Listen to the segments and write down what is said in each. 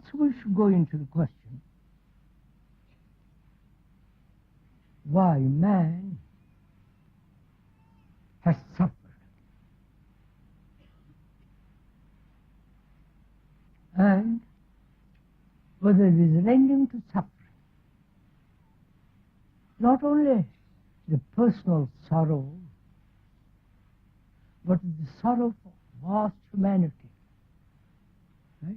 So we should go into the question, why man has suffered. And whether it is an ending to suffering. Not only the personal sorrow, but the sorrow for vast humanity. Right?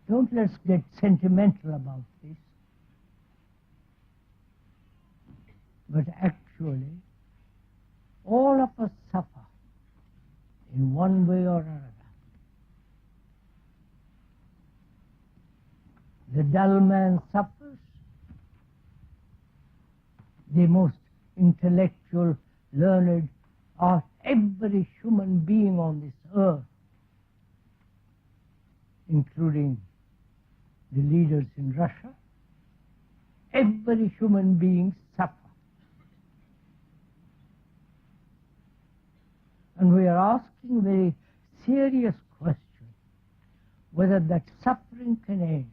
Don't let's get sentimental about this. But actually, all of us suffer in one way or another. The dull man suffers. The most intellectual, learned, or every human being on this earth, including the leaders in Russia, every human being suffers. And we are asking a very serious question, whether that suffering can end.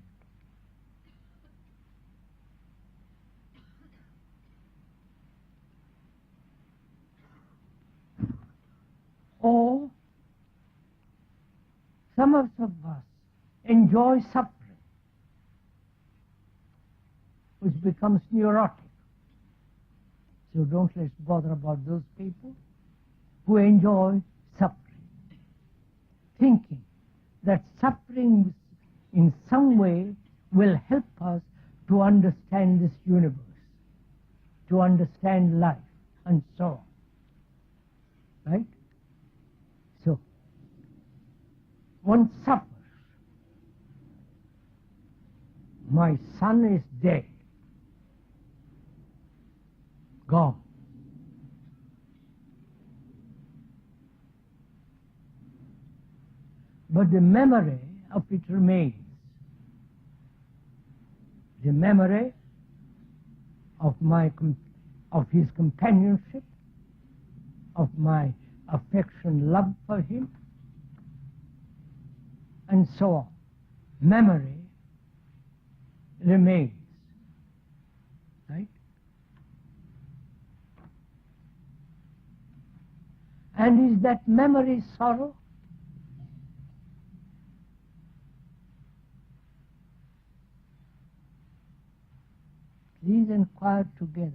Or some of us enjoy suffering, which becomes neurotic. So don't let's bother about those people who enjoy suffering, thinking that suffering in some way will help us to understand this universe, to understand life, and so on. Right? So, one suffers. My son is dead, gone. But the memory of it remains. The memory of his companionship, of my affection, love for him, and so on. Memory remains. Right? And is that memory sorrow? Please inquire together.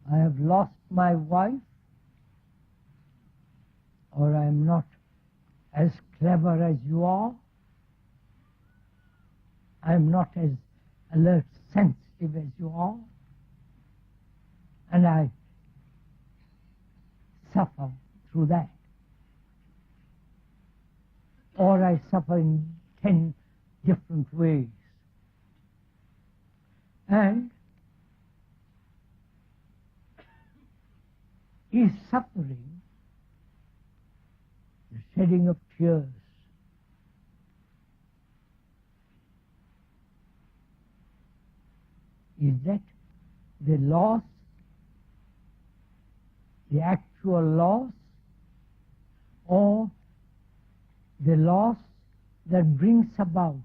I have lost my wife, or I am not as clever as you are. I am not as alert, sensitive as you are. And I suffer through that. Or I suffer in 10 different ways. And is suffering the shedding of tears? Is that the loss, the actual loss, or the loss that brings about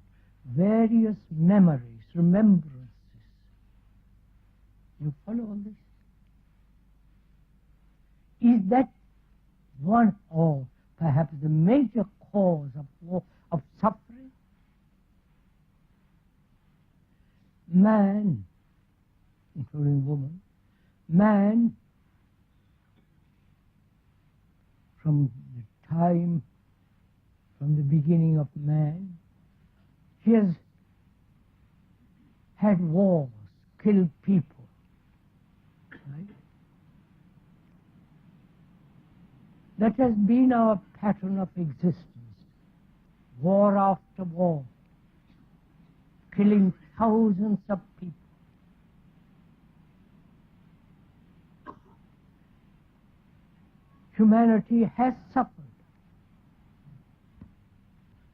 various memories, remembrances? You follow all this? Is that one, or perhaps the major cause of suffering? Man, including woman, man, from the beginning of man, he has had wars, killed people. Right? That has been our pattern of existence, war after war, killing thousands of people. Humanity has suffered,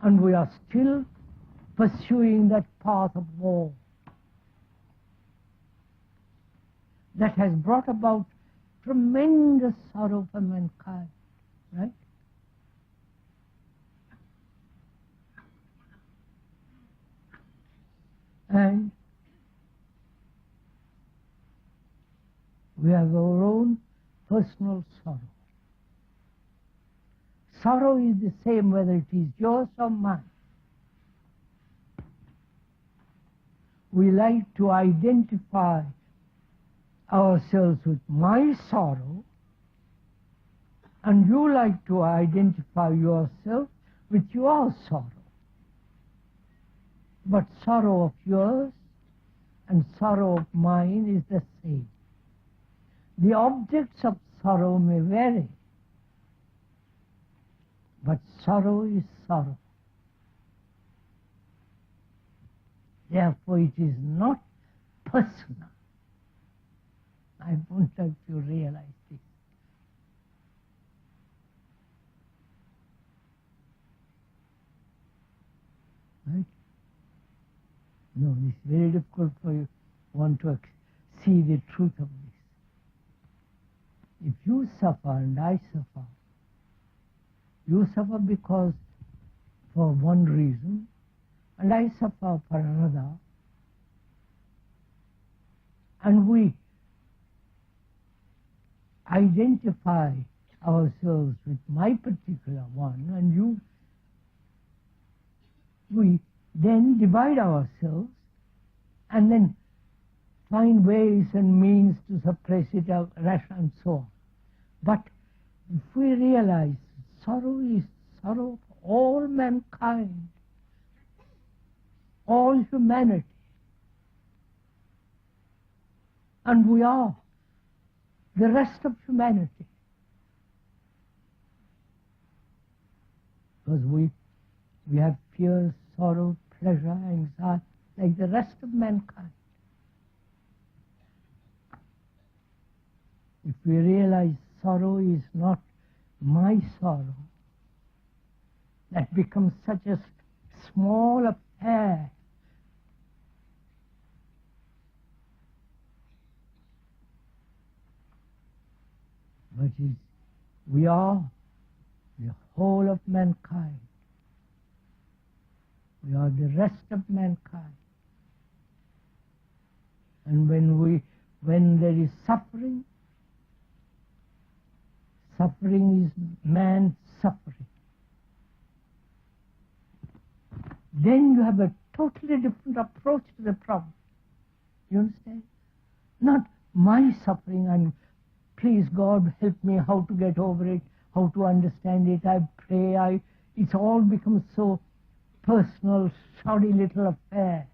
and we are still pursuing that path of war that has brought about tremendous sorrow for mankind, right? And we have our own personal sorrow. Sorrow is the same whether it is yours or mine. We like to identify ourselves with my sorrow, and you like to identify yourself with your sorrow. But sorrow of yours and sorrow of mine is the same. The objects of sorrow may vary, but sorrow is sorrow. Therefore, it is not personal. I want you to realize this. Right? No, it's very difficult for you want to see the truth of this. If you suffer and I suffer, you suffer because for one reason, and I suffer for another, and we identify ourselves with my particular one, and we then divide ourselves and then find ways and means to suppress it out, and so on. But if we realize sorrow is sorrow for all mankind, all humanity, and we are the rest of humanity, because we have fear, sorrow, pleasure, anxiety, like the rest of mankind. If we realize sorrow is not my sorrow, that becomes such a small affair. But we are the whole of mankind. We are the rest of mankind. And when there is suffering, suffering is man suffering. Then you have a totally different approach to the problem. You understand? Not my suffering and please God help me how to get over it, how to understand it, I pray, it's all become so personal, shoddy little affair.